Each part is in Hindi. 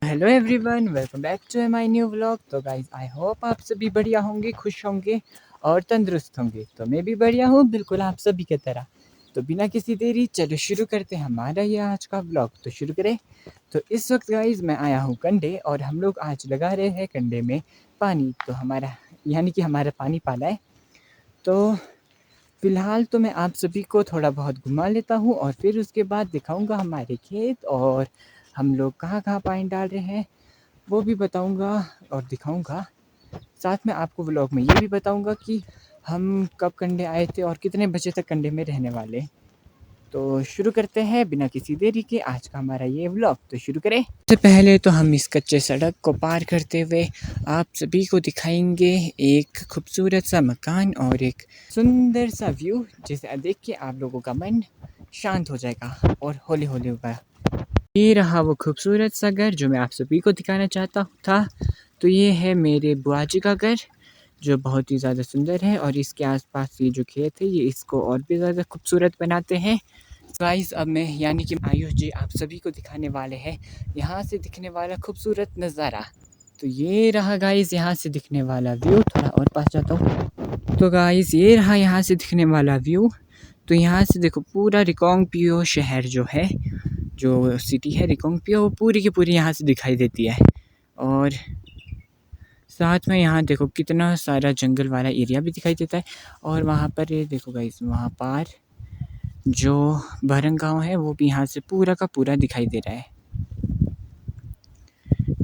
Hello everyone, welcome back to my new vlog. तो गाइज आई होप आप सभी बढ़िया होंगे, खुश होंगे और तंदुरुस्त होंगे। तो मैं भी बढ़िया हूँ, बिल्कुल आप सभी की तरह। तो बिना किसी देरी चलो शुरू करते हैं हमारा ये आज का व्लॉग। तो शुरू करें। तो इस वक्त गाइज मैं आया हूँ कंडे और हम लोग आज लगा रहे हैं कंडे में पानी। तो हमारा यानी कि हमारा पानी पाला है। तो फिलहाल तो मैं आप सभी को थोड़ा बहुत घुमा लेता हूँ और फिर उसके बाद दिखाऊंगा हमारे खेत और हम लोग कहाँ कहाँ पानी डाल रहे हैं वो भी बताऊंगा और दिखाऊंगा। साथ में आपको व्लॉग में ये भी बताऊंगा कि हम कब कंडे आए थे और कितने बजे तक कंडे में रहने वाले। तो शुरू करते हैं बिना किसी देरी के आज का हमारा ये व्लॉग। तो शुरू करें। सबसे पहले तो हम इस कच्चे सड़क को पार करते हुए आप सभी को दिखाएंगे एक खूबसूरत सा मकान और एक सुंदर सा व्यू, जिसे देख के आप लोगों का मन शांत हो जाएगा और हौले हौले होगा। ये रहा वो खूबसूरत सा घर जो मैं आप सभी को दिखाना चाहता था। तो ये है मेरे बुआ जी का घर, जो बहुत ही ज़्यादा सुंदर है और इसके आसपास ये जो खेत है ये इसको और भी ज़्यादा खूबसूरत बनाते हैं। गाइस अब मैं यानी कि आयुष जी आप सभी को दिखाने वाले हैं यहाँ से दिखने वाला खूबसूरत नज़ारा। तो ये रहा गाइस यहाँ से दिखने वाला व्यू। थोड़ा और पास जाता हूँ। तो गाइस ये रहा यहाँ से दिखने वाला व्यू। तो यहाँ से देखो पूरा रिकांगपिओ शहर जो है, जो सिटी है रिकांगपिओ, वो पूरी की पूरी यहाँ से दिखाई देती है। और साथ में यहाँ देखो कितना सारा जंगल वाला एरिया भी दिखाई देता है। और वहाँ पर ये देखो गाइस, वहाँ पर जो भरंग गाँव है वो भी यहाँ से पूरा का पूरा दिखाई दे रहा है।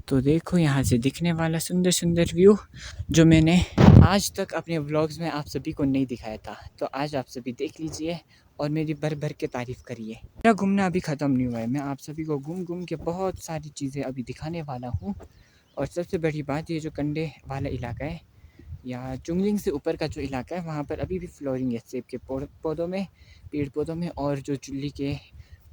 तो देखो यहाँ से दिखने वाला सुंदर सुंदर व्यू जो मैंने आज तक अपने व्लॉग्स में आप सभी को नहीं दिखाया था। तो आज आप सभी देख लीजिए और मेरी भर भर के तारीफ़ करिए। मेरा घूमना अभी ख़त्म नहीं हुआ है, मैं आप सभी को घूम घूम के बहुत सारी चीज़ें अभी दिखाने वाला हूँ। और सबसे बड़ी बात ये जो कंडे वाला इलाका है या चुंगलिंग से ऊपर का जो इलाका है वहाँ पर अभी भी फ्लोरिंग है, सेब के पौधों में, पेड़ पौधों में, और जो चुल्ली के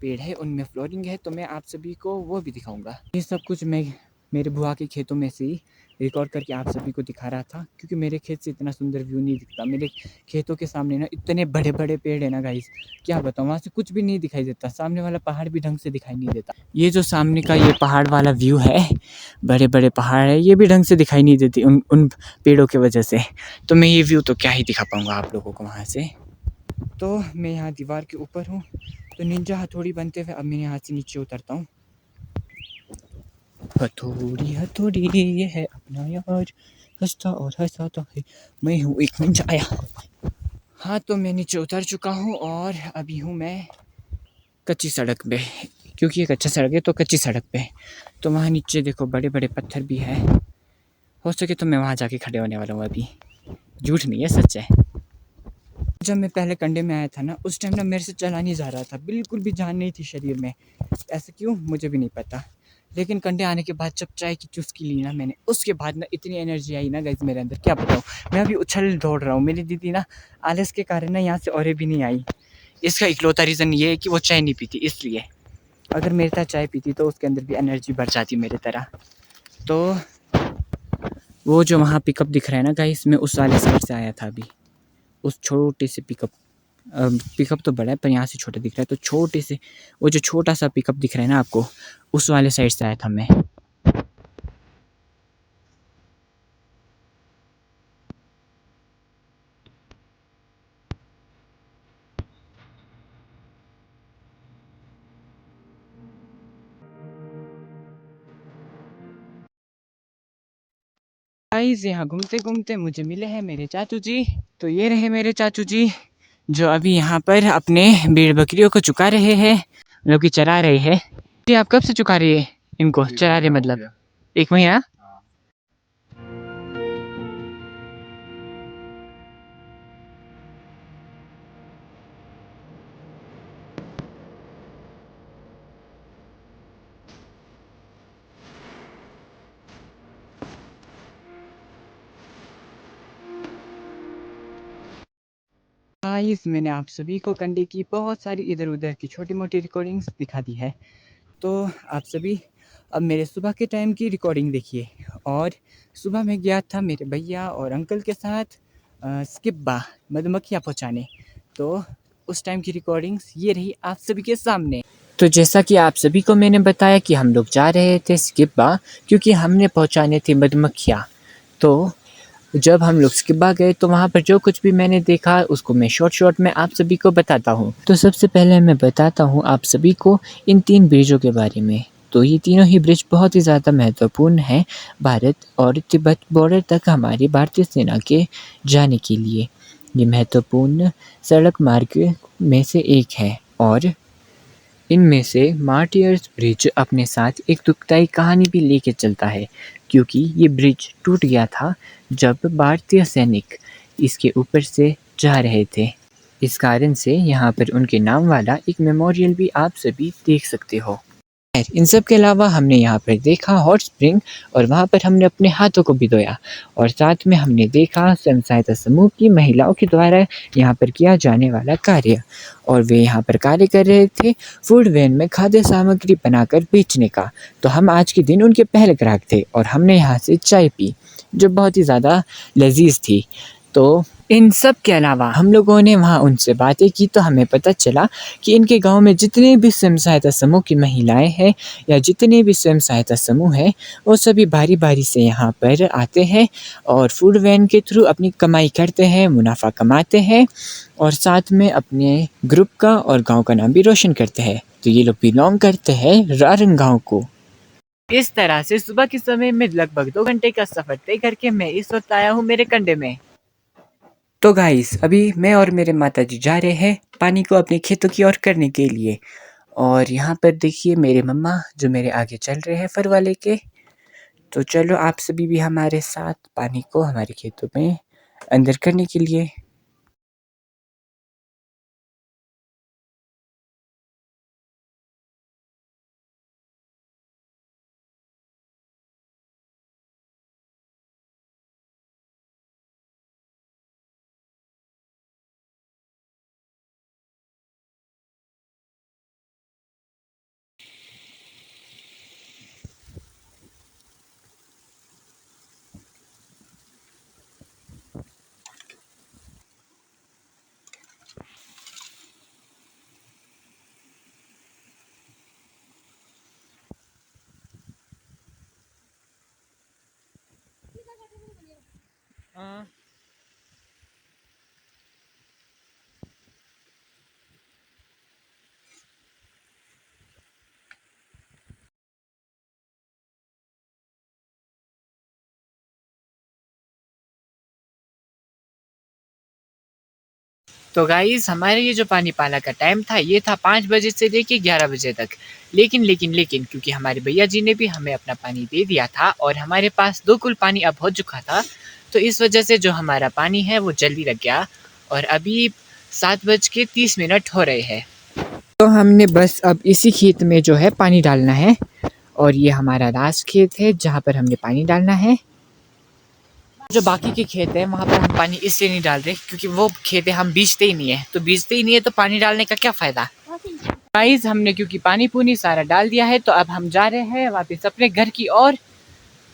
पेड़ है उनमें फ्लोरिंग है। तो मैं आप सभी को वो भी दिखाऊंगा। ये सब कुछ मैं मेरे बुआ के खेतों में से ही रिकॉर्ड करके आप सभी को दिखा रहा था, क्योंकि मेरे खेत से इतना सुंदर व्यू नहीं दिखता। मेरे खेतों के सामने ना इतने बड़े बड़े पेड़ है ना गाइस, क्या बताऊँ, वहाँ से कुछ भी नहीं दिखाई देता। सामने वाला पहाड़ भी ढंग से दिखाई नहीं देता। ये जो सामने का ये पहाड़ वाला व्यू है, बड़े बड़े पहाड़ है, ये भी ढंग से दिखाई नहीं देती उन उन पेड़ों की वजह से। तो मैं ये व्यू तो क्या ही दिखा पाऊँगा आप लोगों को वहाँ से। तो मैं यहाँ दीवार के ऊपर हूँ। तो निंजा हथौड़ी बनते हुए अब मैं यहाँ से नीचे उतरता हूँ। हथौड़ी हथौड़ी ये है अपना यार, हंसता और हंसाता है, मैं हूँ एक निंजा आया। हाँ तो मैं नीचे उतर चुका हूँ और अभी हूँ मैं कच्ची सड़क पे, क्योंकि ये कच्चा सड़क है तो कच्ची सड़क पे। तो वहाँ नीचे देखो बड़े बड़े पत्थर भी है, हो सके तो मैं वहाँ जाके खड़े होने वाला हूँ अभी। झूठ नहीं है, सच है। जब मैं पहले कंडे में आया था ना, उस टाइम ना मेरे से चला नहीं जा रहा था, बिल्कुल भी जान नहीं थी शरीर में। ऐसा क्यों मुझे भी नहीं पता। लेकिन कंडे आने के बाद जब चाय की चुस्की ली ना मैंने, उसके बाद ना इतनी एनर्जी आई ना गाइस मेरे अंदर, क्या बताऊँ। मैं अभी उछल दौड़ रहा हूँ। मेरी दीदी ना आलस के कारण ना यहाँ से और भी नहीं आई। इसका इकलौता रीज़न ये है कि वो चाय नहीं पीती, इसलिए। अगर मेरे साथ चाय पीती तो उसके अंदर भी एनर्जी बढ़ जाती मेरी तरह। तो वो जो वहाँ पिकअप दिख रहा है ना गाइस, मैं उस वाले साइड से आया था अभी, उस छोटे से पिकअप। पिकअप तो बड़ा है पर यहाँ से छोटा दिख रहा है, तो छोटे से वो जो छोटा सा पिकअप दिख रहा है ना आपको, उस वाले साइड से आया था मैं। गाइस यहाँ घूमते घूमते मुझे मिले हैं मेरे चाचू जी। तो ये रहे मेरे चाचू जी, जो अभी यहाँ पर अपने भेड़ बकरियों को चुका रहे हैं, मतलब कि चरा रहे हैं। जी आप कब से चुका रहे हैं इनको, चरा रहे मतलब? एक महीना। गाइस मैंने आप सभी को कंडे की बहुत सारी इधर उधर की छोटी मोटी रिकॉर्डिंग्स दिखा दी है। तो आप सभी अब मेरे सुबह के टाइम की रिकॉर्डिंग देखिए। और सुबह मैं गया था मेरे भैया और अंकल के साथ स्किब्बा, मधुमक्खियाँ पहुँचाने। तो उस टाइम की रिकॉर्डिंग्स ये रही आप सभी के सामने। तो जैसा कि आप सभी को मैंने बताया कि हम लोग जा रहे थे स्किबा, क्योंकि हमने पहुंचाने थे मधुमक्खियाँ। तो जब हम लोग स्किबा गए तो वहाँ पर जो कुछ भी मैंने देखा उसको मैं शॉर्ट में आप सभी को बताता हूँ। तो सबसे पहले मैं बताता हूँ आप सभी को इन 3 ब्रिजों के बारे में। तो ये तीनों ही ब्रिज बहुत ही ज़्यादा महत्वपूर्ण हैं भारत और तिब्बत बॉर्डर तक हमारी भारतीय सेना के जाने के लिए। ये महत्वपूर्ण सड़क मार्ग में से एक है और इनमें से मार्टियर्स ब्रिज अपने साथ एक दुखदाई कहानी भी लेके चलता है, क्योंकि ये ब्रिज टूट गया था जब भारतीय सैनिक इसके ऊपर से जा रहे थे। इस कारण से यहाँ पर उनके नाम वाला एक मेमोरियल भी आप सभी देख सकते हो। इन सब के अलावा हमने यहाँ पर देखा हॉट स्प्रिंग और वहाँ पर हमने अपने हाथों को भी धोया और साथ में हमने देखा स्वयं सहायता समूह की महिलाओं के द्वारा यहाँ पर किया जाने वाला कार्य, और वे यहाँ पर कार्य कर रहे थे फूड वैन में खाद्य सामग्री बनाकर बेचने का। तो हम आज के दिन उनके पहले ग्राहक थे और हमने यहाँ से चाय पी जो बहुत ही ज़्यादा लजीज थी। तो इन सब के अलावा हम लोगों ने वहाँ उनसे बातें की तो हमें पता चला कि इनके गांव में जितने भी स्वयं सहायता समूह की महिलाएं हैं या जितने भी स्वयं सहायता समूह हैं वो सभी बारी बारी से यहाँ पर आते हैं और फूड वैन के थ्रू अपनी कमाई करते हैं, मुनाफा कमाते हैं और साथ में अपने ग्रुप का और गाँव का नाम भी रोशन करते हैं। तो ये लोग बिलोंग करते हैं रारंग गाँव को। इस तरह से सुबह के समय में लगभग 2 घंटे का सफ़र तय करके मैं इस वक्त आया हूँ मेरे कंडे में। तो गाइस अभी मैं और मेरे माताजी जा रहे हैं पानी को अपने खेतों की ओर करने के लिए, और यहाँ पर देखिए मेरे मम्मा जो मेरे आगे चल रहे हैं फर वाले के। तो चलो आप सभी भी हमारे साथ पानी को हमारे खेतों में अंदर करने के लिए। तो गाइस हमारे ये जो पानी पाला का टाइम था ये था 5 बजे से लेके 11 बजे तक। लेकिन क्योंकि हमारे भैया जी ने भी हमें अपना पानी दे दिया था और हमारे पास 2 कुल पानी अब हो चुका था, तो इस वजह से जो हमारा पानी है वो जल्दी लग गया और अभी 7:30 हो रहे हैं। तो हमने बस अब इसी खेत में जो है पानी डालना है और ये हमारा लास्ट खेत है जहाँ पर हमने पानी डालना है। जो बाकी के खेत हैं वहाँ पर हम पानी इसलिए नहीं डाल रहे क्योंकि वो खेत हम बीजते ही नहीं है, तो बीजते ही नहीं है तो पानी डालने का क्या फ़ायदा। गाइस हमने क्योंकि पानी पूनी सारा डाल दिया है तो अब हम जा रहे हैं वापस अपने घर की ओर।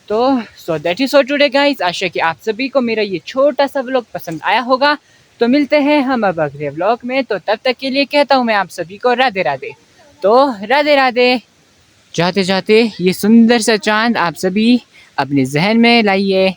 तो so that is all today guys. आशा कि आप सभी को मेरा ये छोटा सा व्लॉग पसंद आया होगा। तो मिलते हैं हम अब अगले व्लॉग में, तो तब तक के लिए कहता हूँ मैं आप सभी को राधे राधे। तो राधे राधे। जाते जाते ये सुंदर सा चांद आप सभी अपने जहन में लाइए।